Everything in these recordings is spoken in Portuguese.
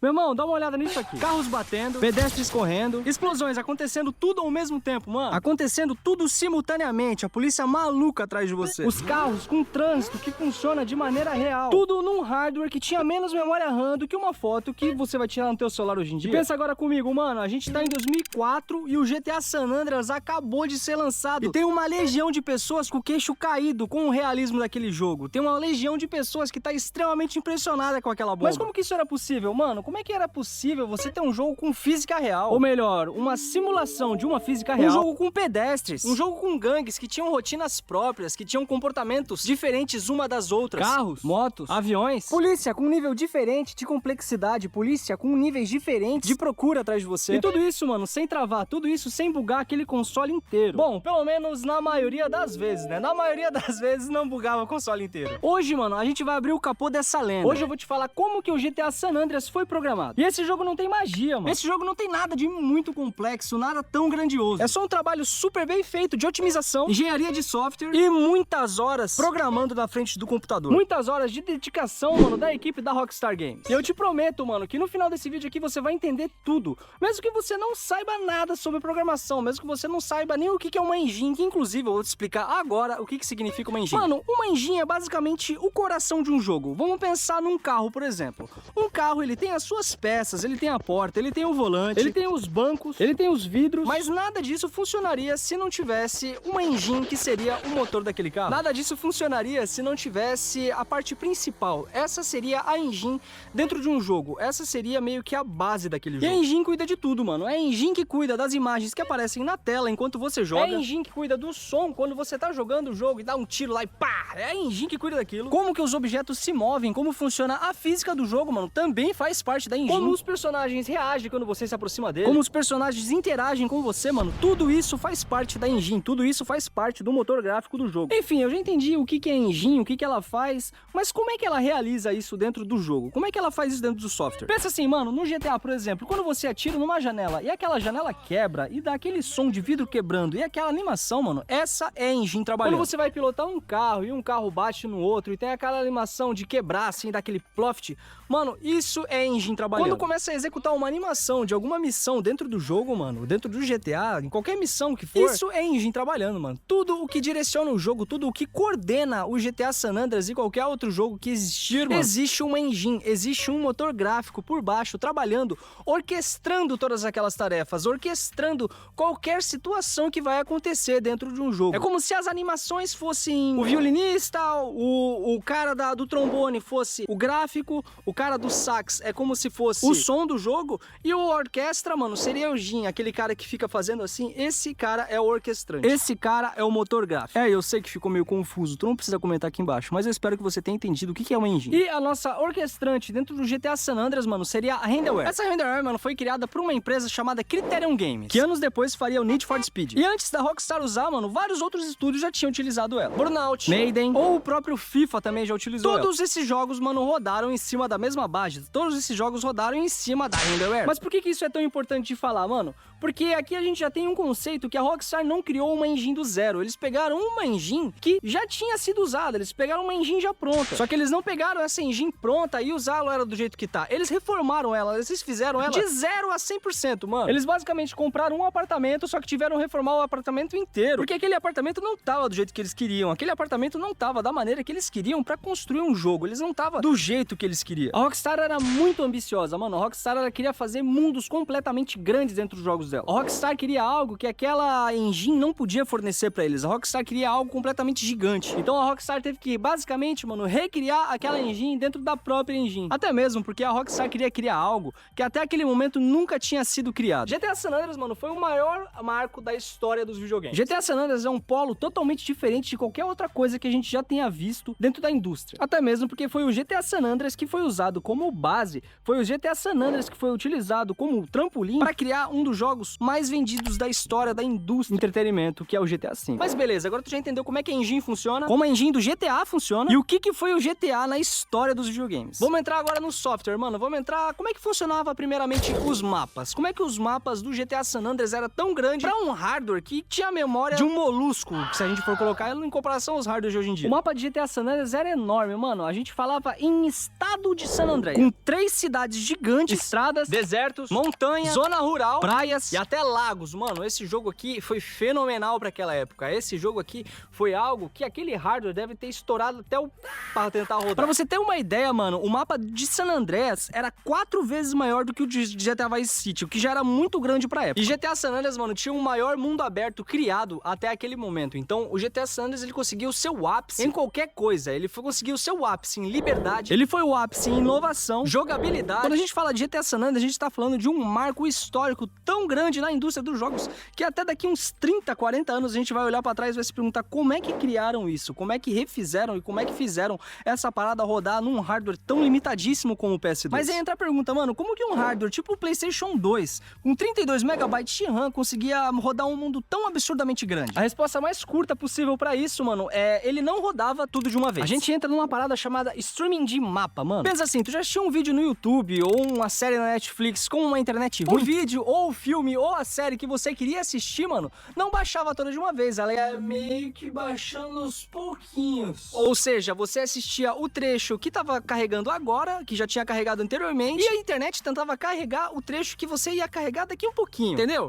Meu irmão, dá uma olhada nisso aqui. Carros batendo, pedestres correndo, explosões acontecendo tudo ao mesmo tempo, mano. Acontecendo tudo simultaneamente, a polícia maluca atrás de você. Os carros com trânsito que funciona de maneira real. Tudo num hardware que tinha menos memória RAM do que uma foto que você vai tirar no teu celular hoje em dia. E pensa agora comigo, mano, a gente tá em 2004 e o GTA San Andreas acabou de ser lançado. E tem uma legião de pessoas com o queixo caído com o realismo daquele jogo. Tem uma legião de pessoas que tá extremamente impressionada com aquela bomba. Mas como que isso era possível, mano? Como é que era possível você ter um jogo com física real? Ou melhor, uma simulação de uma física real. Um jogo com pedestres. Um jogo com gangues que tinham rotinas próprias, que tinham comportamentos diferentes uma das outras. Carros, motos, aviões. Polícia com um nível diferente de complexidade. Polícia com níveis diferentes de procura atrás de você. E tudo isso, mano, sem travar. Tudo isso sem bugar aquele console inteiro. Bom, pelo menos na maioria das vezes, né? Na maioria das vezes não bugava o console inteiro. Hoje, mano, a gente vai abrir o capô dessa lenda. Hoje eu vou te falar como que o GTA San Andreas foi programado. E esse jogo não tem magia, mano. Esse jogo não tem nada de muito complexo, nada tão grandioso. É só um trabalho super bem feito de otimização, engenharia de software e muitas horas programando na frente do computador. Muitas horas de dedicação, mano, da equipe da Rockstar Games. E eu te prometo, mano, que no final desse vídeo aqui você vai entender tudo. Mesmo que você não saiba nada sobre programação, mesmo que você não saiba nem o que é uma engine, que inclusive eu vou te explicar agora o que significa uma engine. Mano, uma engine é basicamente o coração de um jogo. Vamos pensar num carro, por exemplo. Um carro, ele tem as suas peças, ele tem a porta, ele tem o volante, ele tem os bancos, ele tem os vidros, mas nada disso funcionaria se não tivesse uma engine que seria o motor daquele carro. Nada disso funcionaria se não tivesse a parte principal. Essa seria a engine dentro de um jogo. Essa seria meio que a base daquele jogo. E a engine cuida de tudo, mano. É a engine que cuida das imagens que aparecem na tela enquanto você joga. É a engine que cuida do som quando você tá jogando o jogo e dá um tiro lá e pá! É a engine que cuida daquilo. Como que os objetos se movem, como funciona a física do jogo, mano, também faz parte da engine. Como os personagens reagem quando você se aproxima dele. Como os personagens interagem com você, mano. Tudo isso faz parte da engine. Tudo isso faz parte do motor gráfico do jogo. Enfim, eu já entendi o que é a engine, o que ela faz, mas como é que ela realiza isso dentro do jogo? Como é que ela faz isso dentro do software? Pensa assim, mano, no GTA, por exemplo, quando você atira numa janela e aquela janela quebra e dá aquele som de vidro quebrando e aquela animação, mano, essa é a engine trabalhando. Quando você vai pilotar um carro e um carro bate no outro e tem aquela animação de quebrar, assim, daquele ploft, mano, isso é a engine trabalhando. Quando começa a executar uma animação de alguma missão dentro do jogo, mano, dentro do GTA, em qualquer missão que for, isso é a engine trabalhando, mano. Tudo o que direciona o jogo, tudo o que coordena o GTA San Andreas e qualquer outro jogo que existir, mano, existe uma engine, existe um motor gráfico por baixo, trabalhando, orquestrando todas aquelas tarefas, orquestrando qualquer situação que vai acontecer dentro de um jogo. É como se as animações fossem o violinista, o cara do trombone fosse o gráfico, o cara do sax é como se fosse o som do jogo, e o orquestra, mano, seria o Jim, aquele cara que fica fazendo assim. Esse cara é o orquestrante. Esse cara é o motor gráfico. É, eu sei que ficou meio confuso, tu não precisa comentar aqui embaixo, mas eu espero que você tenha entendido o que é uma engine. E a nossa orquestrante dentro do GTA San Andreas, mano, seria a Renderware. Essa Renderware, mano, foi criada por uma empresa chamada Criterion Games, que anos depois faria o Need for Speed. E antes da Rockstar usar, mano, vários outros estúdios já tinham utilizado ela. Burnout, Maiden, ou o próprio FIFA também já utilizou ela. Todos esses jogos, mano, rodaram em cima da mesma base. Todos esses jogos rodaram em cima da Renderware. Mas por que isso é tão importante de falar, mano? Porque aqui a gente já tem um conceito que a Rockstar não criou uma engine do zero. Eles pegaram uma engine que já tinha sido usada. Eles pegaram uma engine já pronta. Só que eles não pegaram essa engine pronta e usaram ela do jeito que tá. Eles reformaram ela, eles fizeram ela de 0 a 100%, mano. Eles basicamente compraram um apartamento, só que tiveram que reformar o apartamento inteiro. Porque aquele apartamento não tava do jeito que eles queriam. Aquele apartamento não tava da maneira que eles queriam pra construir um jogo. Eles não tava do jeito que eles queriam. A Rockstar era muito ambiciosa, mano. A Rockstar, ela queria fazer mundos completamente grandes dentro dos jogos dela. A Rockstar queria algo que aquela engine não podia fornecer pra eles. A Rockstar queria algo completamente gigante. Então a Rockstar teve que, basicamente, mano, recriar aquela engine dentro da própria engine. Até mesmo porque a Rockstar queria criar algo que até aquele momento nunca tinha sido criado. GTA San Andreas, mano, foi o maior marco da história dos videogames. GTA San Andreas é um polo totalmente diferente de qualquer outra coisa que a gente já tenha visto dentro da indústria. Até mesmo porque foi o GTA San Andreas que foi usado como base, foi o GTA San Andreas que foi utilizado como trampolim para criar um dos jogos mais vendidos da história da indústria de entretenimento, que é o GTA V. Mas beleza, agora tu já entendeu como é que a engine funciona, como a engine do GTA funciona e o que foi o GTA na história dos videogames. Vamos entrar agora no software, mano. Vamos entrar como é que funcionava primeiramente os mapas. Como é que os mapas do GTA San Andreas era tão grande para um hardware que tinha a memória de um molusco, se a gente for colocar ele em comparação aos hardwares de hoje em dia. O mapa de GTA San Andreas era enorme, mano. A gente falava em estado de San Andreas, com 3 cidades gigantes, estradas, desertos, montanha, zona rural, praias e até lagos. Mano, esse jogo aqui foi fenomenal pra aquela época. Esse jogo aqui foi algo que aquele hardware deve ter estourado até o... para tentar rodar. Pra você ter uma ideia, mano, o mapa de San Andreas era 4 vezes maior do que o de GTA Vice City, o que já era muito grande pra época. E GTA San Andreas, mano, tinha o maior mundo aberto criado até aquele momento. Então, o GTA San Andreas, ele conseguiu o seu ápice em qualquer coisa. Ele conseguiu o seu ápice em liberdade, ele foi o ápice em inovação, jogabilidade. Quando a gente fala de GTA San Andreas, a gente tá falando de um marco histórico tão grande na indústria dos jogos, que até daqui uns 30, 40 anos a gente vai olhar pra trás e vai se perguntar como é que criaram isso, como é que refizeram e como é que fizeram essa parada rodar num hardware tão limitadíssimo como o PS2. Mas aí entra a pergunta, mano, como que um hardware tipo o PlayStation 2, com 32 MB de RAM, conseguia rodar um mundo tão absurdamente grande? A resposta mais curta possível pra isso, mano, é ele não rodava tudo de uma vez. A gente entra numa parada chamada streaming de mapa, mano. Pensa assim, tu já assistiu um vídeo no YouTube ou uma série na Netflix com uma internet ruim? O vídeo, ou o filme, ou a série que você queria assistir, mano, não baixava toda de uma vez, ela ia meio que baixando aos pouquinhos. Ou seja, você assistia o trecho que tava carregando agora, que já tinha carregado anteriormente, e a internet tentava carregar o trecho que você ia carregar daqui um pouquinho, entendeu?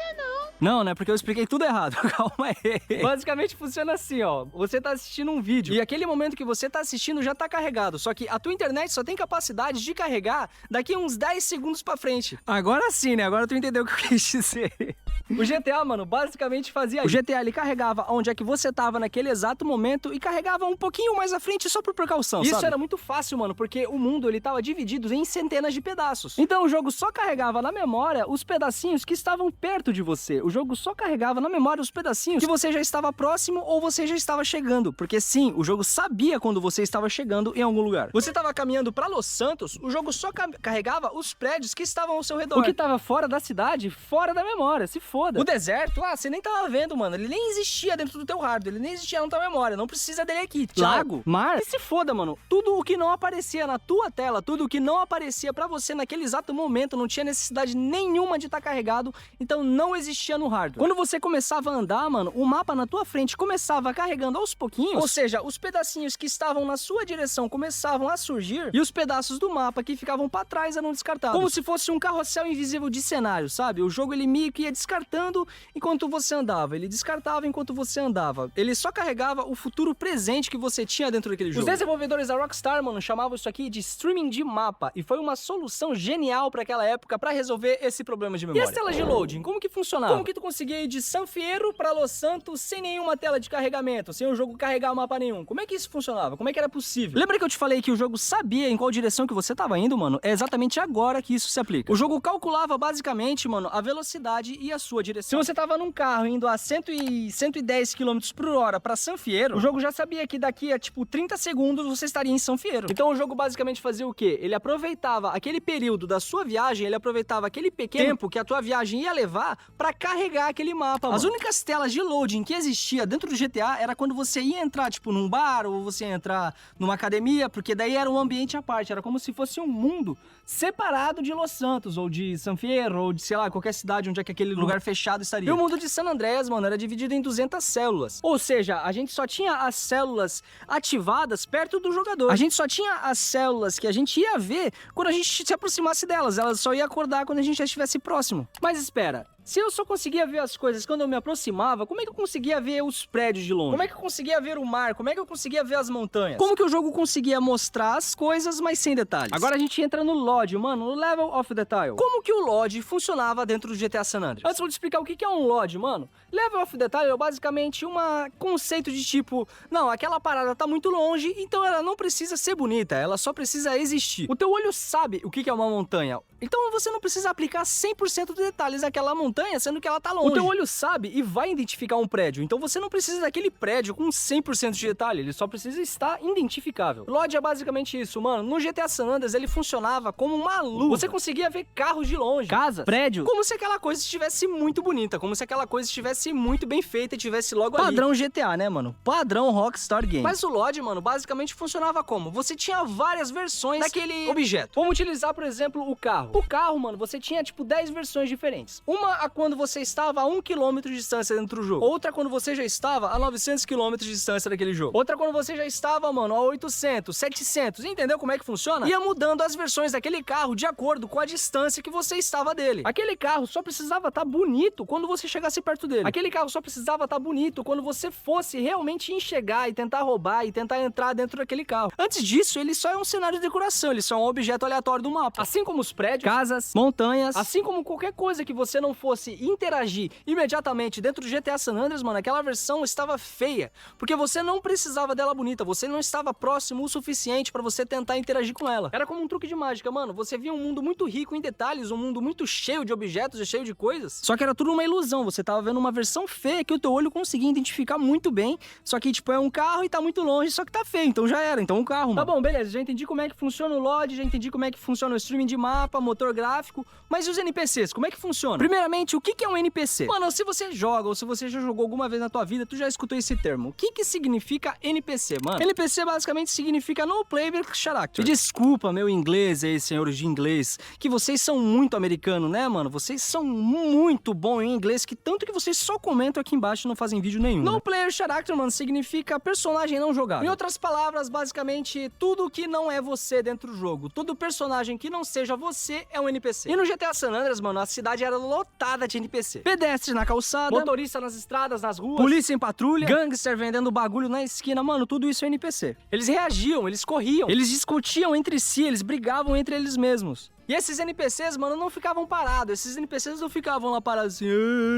Não, né? Porque eu expliquei tudo errado. Calma aí. Basicamente funciona assim, ó. Você tá assistindo um vídeo e aquele momento que você tá assistindo já tá carregado. Só que a tua internet só tem capacidade de carregar daqui uns 10 segundos pra frente. Agora sim, né? Agora tu entendeu o que eu quis dizer. O GTA, mano, basicamente fazia isso. O GTA, ele carregava onde é que você tava naquele exato momento e carregava um pouquinho mais à frente só por precaução, Isso era muito fácil, mano, porque o mundo, ele tava dividido em centenas de pedaços. Então o jogo só carregava na memória os pedacinhos que estavam perto de você. O jogo só carregava na memória os pedacinhos que você já estava próximo ou você já estava chegando. Porque sim, o jogo sabia quando você estava chegando em algum lugar. Você estava caminhando pra Los Santos, o jogo só carregava os prédios que estavam ao seu redor. O que estava fora da cidade, fora da memória, se foda. O deserto, você nem tava vendo, mano. Ele nem existia dentro do teu hardware, ele nem existia na tua memória. Não precisa dele aqui. Tchau. Lago, mar, que se foda, mano. Tudo o que não aparecia na tua tela, tudo o que não aparecia pra você naquele exato momento, não tinha necessidade nenhuma de estar carregado, então não existia no hardware. Quando você começava a andar, mano, o mapa na tua frente começava carregando aos pouquinhos, ou seja, os pedacinhos que estavam na sua direção começavam a surgir e os pedaços do mapa que ficavam pra trás eram descartados. Como se fosse um carrossel invisível de cenário, sabe? O jogo, ele meio que ia descartando enquanto você andava, ele descartava enquanto você andava. Ele só carregava o futuro presente que você tinha dentro daquele jogo. Os desenvolvedores da Rockstar, mano, chamavam isso aqui de streaming de mapa e foi uma solução genial pra aquela época pra resolver esse problema de memória. E as telas de loading, como que funcionava? Como que tu conseguia ir de San Fierro pra Los Santos sem nenhuma tela de carregamento, sem o jogo carregar mapa nenhum? Como é que isso funcionava? Como é que era possível? Lembra que eu te falei que o jogo sabia em qual direção que você tava indo, mano? É exatamente agora que isso se aplica. O jogo calculava basicamente, mano, a velocidade e a sua direção. Se você tava num carro indo a 110 km por hora pra San Fierro, o jogo já sabia que daqui a, tipo, 30 segundos você estaria em San Fierro. Então o jogo basicamente fazia o quê? Ele aproveitava aquele período da sua viagem, ele aproveitava aquele pequeno tempo que a tua viagem ia levar pra carregar aquele mapa, mano. As únicas telas de loading que existia dentro do GTA era quando você ia entrar, tipo, num bar ou você ia entrar numa academia, porque daí era um ambiente à parte, era como se fosse um mundo separado de Los Santos, ou de San Fierro, ou de, sei lá, qualquer cidade onde é que aquele lugar fechado estaria. E o mundo de San Andreas, mano, era dividido em 200 células. Ou seja, a gente só tinha as células ativadas perto do jogador. A gente só tinha as células que a gente ia ver quando a gente se aproximasse delas. Elas só ia acordar quando a gente já estivesse próximo. Mas espera, se eu só conseguia ver as coisas quando eu me aproximava, como é que eu conseguia ver os prédios de longe? Como é que eu conseguia ver o mar? Como é que eu conseguia ver as montanhas? Como que o jogo conseguia mostrar as coisas, mas sem detalhes? Agora a gente entra no LOD, mano, no Level of Detail. Como que o LOD funcionava dentro do GTA San Andreas? Antes eu vou te explicar o que é um LOD, mano. Level of Detail é basicamente um conceito de tipo, não, aquela parada tá muito longe, então ela não precisa ser bonita, ela só precisa existir. O teu olho sabe o que é uma montanha, então você não precisa aplicar 100% de detalhes naquela montanha, sendo que ela tá longe. O teu olho sabe e vai identificar um prédio, então você não precisa daquele prédio com 100% de detalhe, ele só precisa estar identificável. LOD é basicamente isso, mano. No GTA San Andreas ele funcionava como uma luva. Você conseguia ver carros de longe, casas, prédios, como se aquela coisa estivesse muito bonita, como se aquela coisa estivesse muito bem feita e tivesse logo ali. Padrão GTA, né, mano? Padrão Rockstar Games. Mas o LOD, mano, basicamente funcionava como? Você tinha várias versões daquele objeto. Vamos utilizar, por exemplo, o carro. O carro, mano, você tinha, tipo, 10 versões diferentes. Uma a quando você estava a 1 km de distância dentro do jogo. Outra quando você já estava a 900 km de distância daquele jogo. Outra quando você já estava, mano, a 800, 700. Entendeu como é que funciona? Ia mudando as versões daquele carro de acordo com a distância que você estava dele. Aquele carro só precisava estar bonito quando você chegasse perto dele. Aquele carro só precisava estar bonito quando você fosse realmente enxergar e tentar roubar e tentar entrar dentro daquele carro. Antes disso, ele só é um cenário de decoração, ele só é um objeto aleatório do mapa. Assim como os prédios, casas, montanhas, assim como qualquer coisa que você não fosse interagir imediatamente dentro do GTA San Andreas, mano, aquela versão estava feia, porque você não precisava dela bonita, você não estava próximo o suficiente pra você tentar interagir com ela. Era como um truque de mágica, mano, você via um mundo muito rico em detalhes, um mundo muito cheio de objetos e cheio de coisas, só que era tudo uma ilusão, você tava vendo uma versão feia que o teu olho conseguia identificar muito bem, só que, tipo, é um carro e tá muito longe, só que tá feio, então já era, então um carro, mano. Tá bom, beleza, já entendi como é que funciona o LOD, já entendi como é que funciona o streaming de mapa, motor gráfico, mas e os NPCs, como é que funciona? Primeiramente, o que é um NPC? Mano, se você joga ou se você já jogou alguma vez na tua vida, tu já escutou esse termo. O que significa NPC, mano? NPC basicamente significa No Player Character. E desculpa, meu inglês aí, senhores de inglês, que vocês são muito americanos, né, mano? Vocês são muito bons em inglês, que tanto que vocês só comentam aqui embaixo e não fazem vídeo nenhum. No Player Character, mano, significa personagem não jogado. Em outras palavras, basicamente, tudo que não é você dentro do jogo, todo personagem que não seja você é um NPC. E no GTA San Andreas, mano, a cidade era lotada de NPC. Pedestre na calçada, motorista nas estradas, nas ruas, polícia em patrulha, gangster vendendo bagulho na esquina, mano, tudo isso é NPC. Eles reagiam, eles corriam, eles discutiam entre si, eles brigavam entre eles mesmos. E esses NPCs, mano, não ficavam parados. Esses NPCs não ficavam lá parados assim,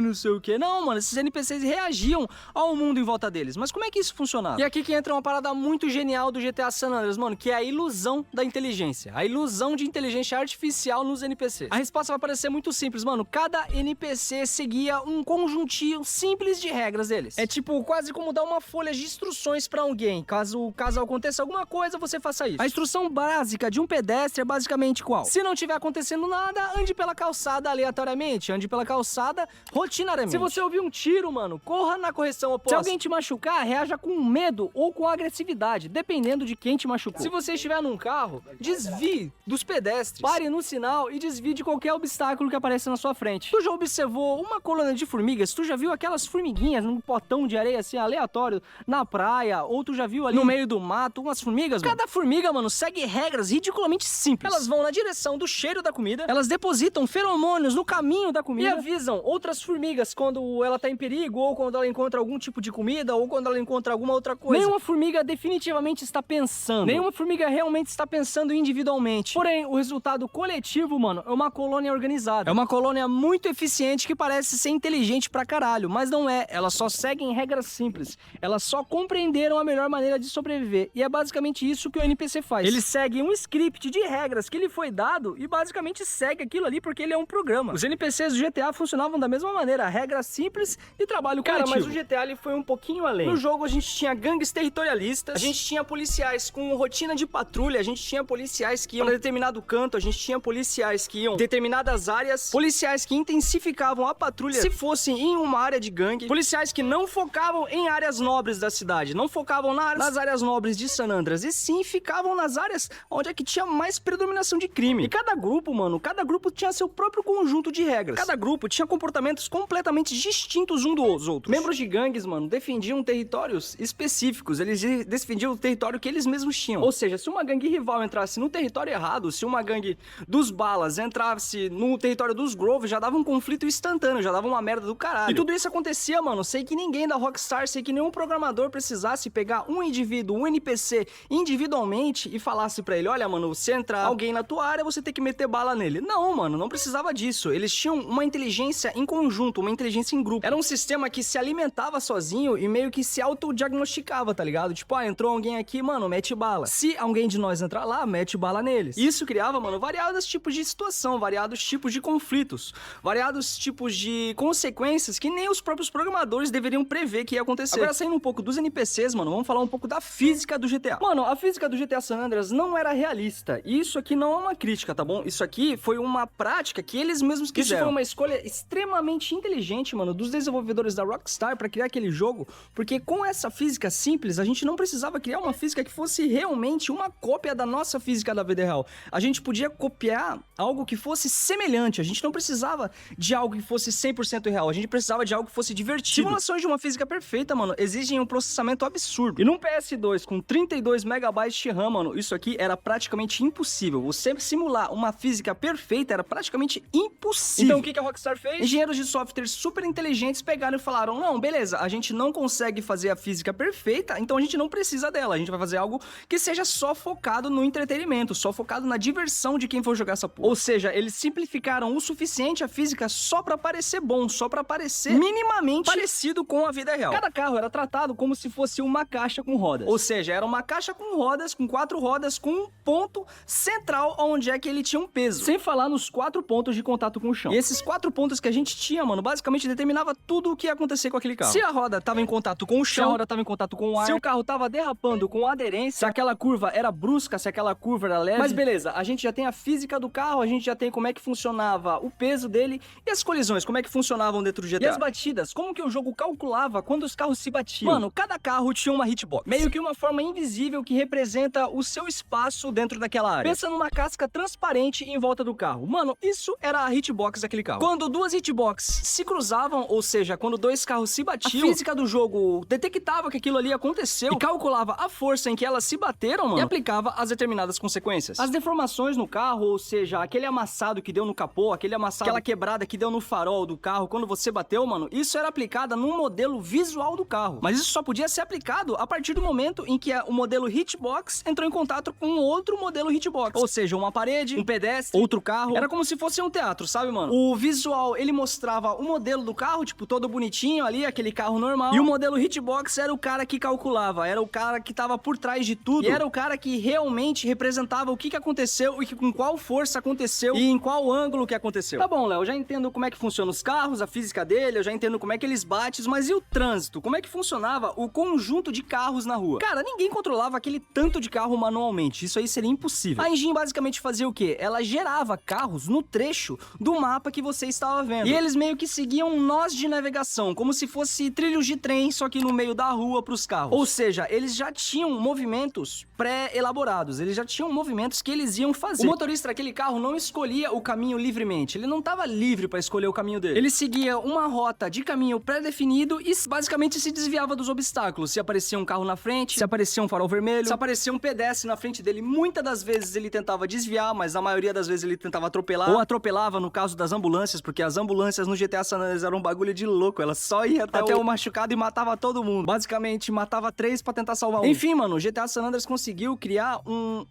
não sei o que. Não, mano, esses NPCs reagiam ao mundo em volta deles. Mas como é que isso funcionava? E aqui que entra uma parada muito genial do GTA San Andreas, mano, que é a ilusão da inteligência. A ilusão de inteligência artificial nos NPCs. A resposta vai parecer muito simples, mano. Cada NPC seguia um conjuntinho simples de regras deles. É tipo, quase como dar uma folha de instruções pra alguém. Caso aconteça alguma coisa, você faça isso. A instrução básica de um pedestre é basicamente qual? Se não tiver acontecendo nada, ande pela calçada aleatoriamente, ande pela calçada rotineiramente. Se você ouvir um tiro, mano, corra na correção oposta. Se alguém te machucar, reaja com medo ou com agressividade, dependendo de quem te machucou. Se você estiver num carro, desvie dos pedestres, pare no sinal e desvie de qualquer obstáculo que apareça na sua frente. Tu já observou uma colônia de formigas? Tu já viu aquelas formiguinhas num potão de areia assim aleatório na praia? Ou tu já viu ali no meio do mato umas formigas, mano? Cada formiga, mano, segue regras ridiculamente simples. Elas vão na direção do cheiro da comida, elas depositam feromônios no caminho da comida e avisam outras formigas quando ela tá em perigo, ou quando ela encontra algum tipo de comida, ou quando ela encontra alguma outra coisa. Nenhuma formiga definitivamente está pensando. Nenhuma formiga realmente está pensando individualmente. Porém, o resultado coletivo, mano, é uma colônia organizada. É uma colônia muito eficiente que parece ser inteligente pra caralho, mas não é. Elas só seguem regras simples. Elas só compreenderam a melhor maneira de sobreviver. E é basicamente isso que o NPC faz. Ele segue um script de regras que lhe foi dado e basicamente segue aquilo ali porque ele é um programa. Os NPCs do GTA funcionavam da mesma maneira, regras simples e trabalho coletivo. Cara, mas o GTA ele foi um pouquinho além. No jogo a gente tinha gangues territorialistas, a gente tinha policiais com rotina de patrulha, a gente tinha policiais que iam para determinado canto, a gente tinha policiais que iam em determinadas áreas, policiais que intensificavam a patrulha se fosse em uma área de gangue, policiais que não focavam em áreas nobres da cidade, não focavam nas áreas nobres de San Andreas, e sim ficavam nas áreas onde é que tinha mais predominação de crime. E cada grupo, mano, cada grupo tinha seu próprio conjunto de regras. Cada grupo tinha comportamentos completamente distintos um dos outros. Membros de gangues, mano, defendiam territórios específicos, eles defendiam o território que eles mesmos tinham. Ou seja, se uma gangue rival entrasse no território errado, se uma gangue dos Balas entrasse no território dos Grove, já dava um conflito instantâneo, já dava uma merda do caralho. E tudo isso acontecia, mano, sei que ninguém da Rockstar, sei que nenhum programador precisasse pegar um indivíduo, um NPC individualmente e falasse pra ele, olha, mano, se entrar alguém na tua área, você tem que meter bala nele. Não, mano, não precisava disso. Eles tinham uma inteligência em conjunto, uma inteligência em grupo. Era um sistema que se alimentava sozinho e meio que se autodiagnosticava, tá ligado? Tipo, entrou alguém aqui, mano, mete bala. Se alguém de nós entrar lá, mete bala neles. Isso criava, mano, variados tipos de situação, variados tipos de conflitos, variados tipos de consequências que nem os próprios programadores deveriam prever que ia acontecer. Agora, saindo um pouco dos NPCs, mano, vamos falar um pouco da física do GTA. Mano, a física do GTA San Andreas não era realista. E isso aqui não é uma crítica, tá tá bom? Isso aqui foi uma prática que eles mesmos quiseram. Isso foi uma escolha extremamente inteligente, mano, dos desenvolvedores da Rockstar pra criar aquele jogo, porque com essa física simples, a gente não precisava criar uma física que fosse realmente uma cópia da nossa física da vida real. A gente podia copiar algo que fosse semelhante, a gente não precisava de algo que fosse 100% real, a gente precisava de algo que fosse divertido. Simulações de uma física perfeita, mano, exigem um processamento absurdo. E num PS2 com 32 MB de RAM, mano, isso aqui era praticamente impossível. Você simular uma física perfeita era praticamente impossível. Então o que a Rockstar fez? Engenheiros de software super inteligentes pegaram e falaram: não, beleza, a gente não consegue fazer a física perfeita, então a gente não precisa dela, a gente vai fazer algo que seja só focado no entretenimento, só focado na diversão de quem for jogar essa porra. Ou seja, eles simplificaram o suficiente a física só pra parecer bom, só pra parecer minimamente parecido com a vida real. Cada carro era tratado como se fosse uma caixa com rodas. Ou seja, era uma caixa com rodas, com 4 rodas, com um ponto central onde é que ele tinha um peso. Sem falar nos 4 pontos de contato com o chão. E esses 4 pontos que a gente tinha, mano, basicamente determinava tudo o que ia acontecer com aquele carro. Se a roda tava em contato com o chão, se a roda tava em contato com o ar, se o carro tava derrapando com aderência, se aquela curva era brusca, se aquela curva era leve. Mas beleza, a gente já tem a física do carro, a gente já tem como é que funcionava o peso dele e as colisões, como é que funcionavam dentro do GTA. E as batidas, como que o jogo calculava quando os carros se batiam. Mano, cada carro tinha uma hitbox. Meio que uma forma invisível que representa o seu espaço dentro daquela área. Pensa numa casca transparente em volta do carro. Mano, isso era a hitbox daquele carro. Quando duas hitbox se cruzavam, ou seja, quando dois carros se batiam, a física do jogo detectava que aquilo ali aconteceu e calculava a força em que elas se bateram, mano, e aplicava as determinadas consequências. As deformações no carro, ou seja, aquele amassado que deu no capô, aquele amassado, aquela quebrada que deu no farol do carro quando você bateu, mano, isso era aplicado num modelo visual do carro. Mas isso só podia ser aplicado a partir do momento em que o modelo hitbox entrou em contato com outro modelo hitbox. Ou seja, uma parede, um pedestre, outro carro. Era como se fosse um teatro, sabe, mano? O visual, ele mostrava o modelo do carro, tipo, todo bonitinho ali, aquele carro normal. E o modelo hitbox era o cara que calculava, era o cara que tava por trás de tudo. E era o cara que realmente representava o que aconteceu e com qual força aconteceu e em qual ângulo que aconteceu. Tá bom, Léo, eu já entendo como é que funcionam os carros, a física dele, eu já entendo como é que eles batem, mas e o trânsito? Como é que funcionava o conjunto de carros na rua? Cara, ninguém controlava aquele tanto de carro manualmente, isso aí seria impossível. A engine basicamente fazia o quê? Ela gerava carros no trecho do mapa que você estava vendo. E eles meio que seguiam nós de navegação, como se fosse trilhos de trem, só que no meio da rua pros carros. Ou seja, eles já tinham movimentos pré-elaborados, eles já tinham movimentos que eles iam fazer. O motorista daquele carro não escolhia o caminho livremente, ele não estava livre para escolher o caminho dele. Ele seguia uma rota de caminho pré-definido e basicamente se desviava dos obstáculos. Se aparecia um carro na frente, se aparecia um farol vermelho, se aparecia um pedestre na frente dele, muitas das vezes ele tentava desviar, mas na maioria das vezes ele tentava atropelar, ou atropelava no caso das ambulâncias, porque as ambulâncias no GTA San Andreas eram um bagulho de louco, elas só iam até o machucado e matava todo mundo. Basicamente, matava 3 pra tentar salvar um. Enfim, mano, o GTA San Andreas conseguiu criar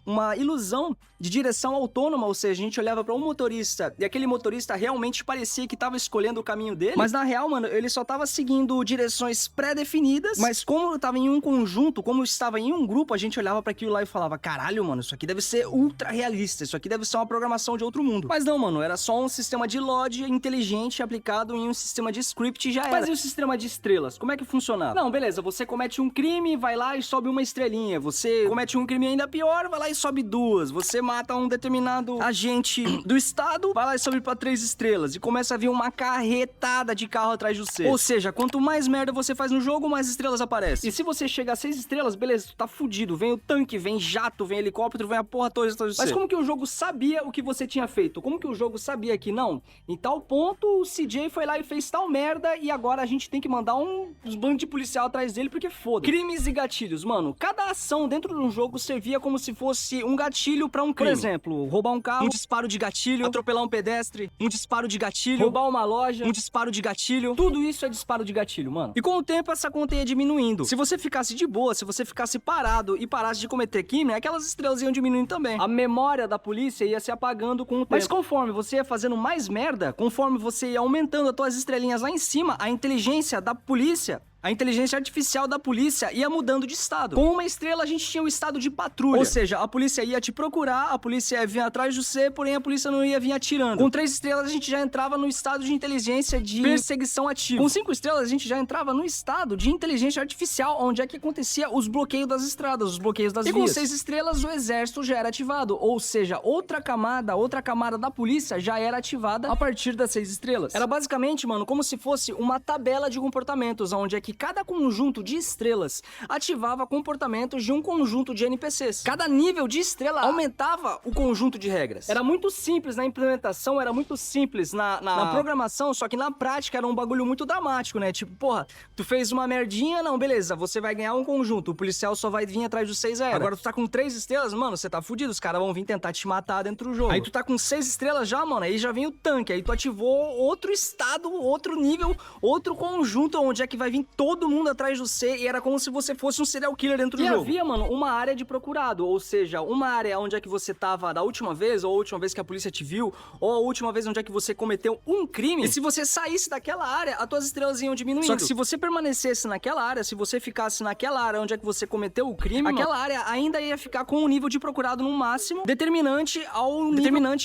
uma ilusão de direção autônoma, ou seja, a gente olhava pra um motorista e aquele motorista realmente parecia que tava escolhendo o caminho dele, mas na real, mano, ele só tava seguindo direções pré-definidas, mas como tava em um conjunto, como estava em um grupo, a gente olhava pra aquilo lá e falava: caralho, mano, isso aqui deve ser ultra realista, isso aqui deve ser uma programação de outro mundo. Mas não, mano, era só um sistema de load inteligente aplicado em um sistema de script e já era. Mas e o sistema de estrelas? Como é que funcionava? Não, beleza, você comete um crime, vai lá e sobe uma estrelinha. Você comete um crime ainda pior, vai lá e sobe 2. Você mata um determinado agente do estado, vai lá e sobe pra 3 estrelas. E começa a vir uma carretada de carro atrás de você. Ou seja, quanto mais merda você faz no jogo, mais estrelas aparecem. E se você chega a 6 estrelas, beleza, tu tá fudido. Vem o tanque, vem jato, vem helicóptero, vem a porra toda atrás de você. Mas como que o jogo sabia o que você tinha feito? Como que o jogo sabia que não? Em tal ponto, o CJ foi lá e fez tal merda e agora a gente tem que mandar uns bandos de policial atrás dele porque foda. Crimes e gatilhos, mano. Cada ação dentro de um jogo servia como se fosse um gatilho pra um crime. Por exemplo, roubar um carro, um disparo de gatilho, atropelar um pedestre, um disparo de gatilho, roubar uma loja, um disparo de gatilho. Tudo isso é disparo de gatilho, mano. E com o tempo essa conta ia diminuindo. Se você ficasse de boa, se você ficasse parado e parasse de cometer crime, aquelas estrelas iam diminuindo também. A memória da polícia ia se apagando com o tempo. Mas conforme você ia fazendo mais merda, conforme você ia aumentando as tuas estrelinhas lá em cima, a inteligência da polícia a inteligência artificial da polícia ia mudando de estado. Com uma estrela, a gente tinha o estado de patrulha. Ou seja, a polícia ia te procurar, a polícia ia vir atrás de você, porém a polícia não ia vir atirando. Com 3 estrelas, a gente já entrava no estado de inteligência de perseguição ativa. Com 5 estrelas, a gente já entrava no estado de inteligência artificial, onde é que acontecia os bloqueios das estradas, os bloqueios das vias. E com 6 estrelas, o exército já era ativado. Ou seja, outra camada da polícia já era ativada a partir das 6 estrelas. Era basicamente, mano, como se fosse uma tabela de comportamentos, onde é que cada conjunto de estrelas ativava comportamentos de um conjunto de NPCs. Cada nível de estrela aumentava o conjunto de regras. Era muito simples na implementação, era muito simples na programação, só que na prática era um bagulho muito dramático, né? Tipo, porra, tu fez uma merdinha, não, beleza, você vai ganhar um conjunto, o policial só vai vir atrás dos 6 a era. Agora tu tá com 3 estrelas, mano, você tá fudido, os caras vão vir tentar te matar dentro do jogo. Aí tu tá com 6 estrelas já, mano, aí já vem o tanque, aí tu ativou outro estado, outro nível, outro conjunto, onde é que vai vir todo mundo atrás do C, e era como se você fosse um serial killer dentro do jogo. E havia, mano, uma área de procurado, ou seja, uma área onde é que você tava da última vez, ou a última vez que a polícia te viu, ou a última vez onde é que você cometeu um crime, e se você saísse daquela área, as tuas estrelas iam diminuindo. Só que se você permanecesse naquela área, se você ficasse naquela área onde é que você cometeu o crime, aquela área ainda ia ficar com o nível de procurado no máximo, determinante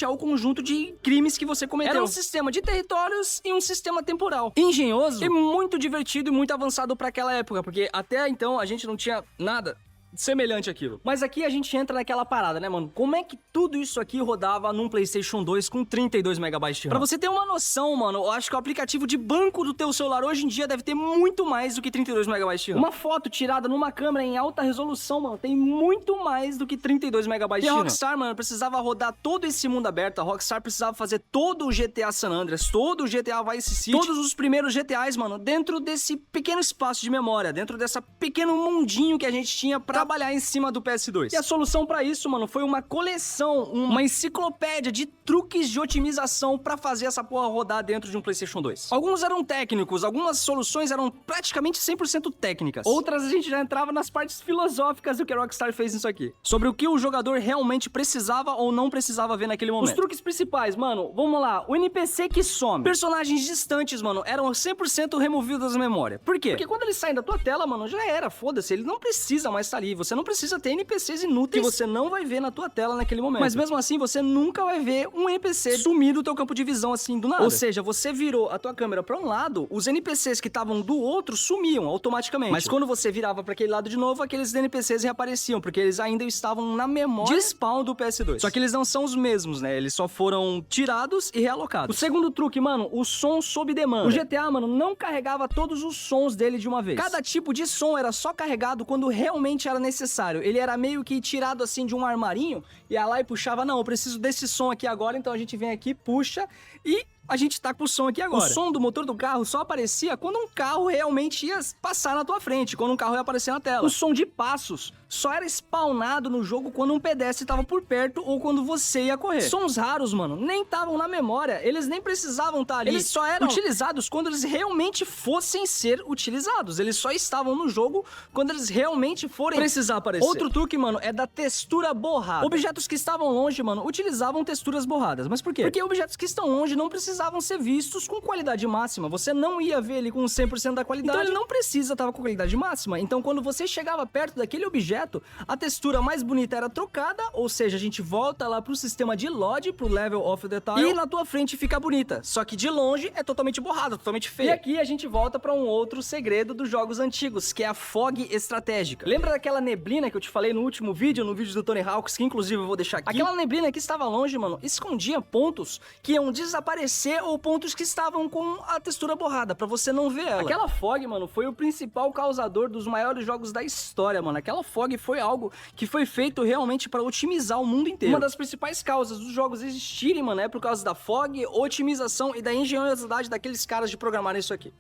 ao conjunto de crimes que você cometeu. Era um sistema de territórios e um sistema temporal. Engenhoso e muito divertido e muito avançado pra aquela época, porque até então a gente não tinha nada semelhante àquilo. Mas aqui a gente entra naquela parada, né, mano? Como é que tudo isso aqui rodava num PlayStation 2 com 32 MB de RAM? Pra você ter uma noção, mano, eu acho que o aplicativo de banco do teu celular hoje em dia deve ter muito mais do que 32 MB de RAM. Uma foto tirada numa câmera em alta resolução, mano, tem muito mais do que 32 MB de RAM. E a Rockstar, mano, precisava rodar todo esse mundo aberto. A Rockstar precisava fazer todo o GTA San Andreas, todo o GTA Vice City, todos os primeiros GTAs, mano, dentro desse pequeno espaço de memória, dentro dessa pequeno mundinho que a gente tinha pra trabalhar em cima do PS2. E a solução pra isso, mano, foi uma coleção, uma enciclopédia de truques de otimização pra fazer essa porra rodar dentro de um PlayStation 2. Alguns eram técnicos, algumas soluções eram praticamente 100% técnicas. Outras a gente já entrava nas partes filosóficas do que a Rockstar fez nisso aqui. Sobre o que o jogador realmente precisava ou não precisava ver naquele momento. Os truques principais, mano, vamos lá. O NPC que some. Personagens distantes, mano, eram 100% removidos da memória. Por quê? Porque quando eles saem da tua tela, mano, já era, foda-se, ele não precisa mais estar ali. Você não precisa ter NPCs inúteis que você não vai ver na tua tela naquele momento. Mas mesmo assim, você nunca vai ver um NPC sumir do teu campo de visão assim do nada. Ou seja, você virou a tua câmera pra um lado, os NPCs que estavam do outro sumiam automaticamente. Mas quando você virava pra aquele lado de novo, aqueles NPCs reapareciam, porque eles ainda estavam na memória de spawn do PS2. Só que eles não são os mesmos, né? Eles só foram tirados e realocados. O segundo truque, mano, o som sob demanda. O GTA, mano, não carregava todos os sons dele de uma vez. Cada tipo de som era só carregado quando realmente era necessário. Ele era meio que tirado assim de um armarinho, ia lá e puxava, não, eu preciso desse som aqui agora, então a gente vem aqui, puxa e a gente tá com o som aqui agora. O som do motor do carro só aparecia quando um carro realmente ia passar na tua frente, quando um carro ia aparecer na tela. O som de passos só era spawnado no jogo quando um pedestre tava por perto ou quando você ia correr. Sons raros, mano, nem estavam na memória, eles nem precisavam estar ali. Eles só eram utilizados quando eles realmente fossem ser utilizados. Eles só estavam no jogo quando eles realmente forem precisar aparecer. Outro truque, mano, é da textura borrada. Objetos que estavam longe, mano, utilizavam texturas borradas. Mas por quê? Porque objetos que estão longe não precisavam ser vistos com qualidade máxima. Você não ia ver ele com 100% da qualidade. Então ele não precisa estar com qualidade máxima. Então quando você chegava perto daquele objeto, a textura mais bonita era trocada, ou seja, a gente volta lá pro sistema de LOD, pro Level of Detail, e na tua frente fica bonita. Só que de longe é totalmente borrada, totalmente feia. E aqui a gente volta pra um outro segredo dos jogos antigos, que é a fog estratégica. Lembra daquela neblina que eu te falei no último vídeo, no vídeo do Tony Hawks, que inclusive eu vou deixar aqui? Aquela neblina que estava longe, mano, escondia pontos que iam desaparecer ou pontos que estavam com a textura borrada, pra você não ver ela. Aquela fog, mano, foi o principal causador dos maiores jogos da história, mano. Aquela fog foi algo que foi feito realmente pra otimizar o mundo inteiro. Uma das principais causas dos jogos existirem, mano, é por causa da fog, otimização e da engenhosidade daqueles caras de programar isso aqui.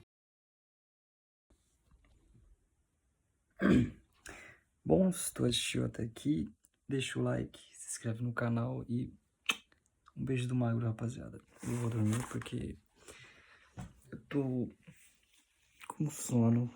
Bom, se tu assistiu até aqui, deixa o like, se inscreve no canal e um beijo do Magro, rapaziada. Eu vou dormir porque eu tô com sono.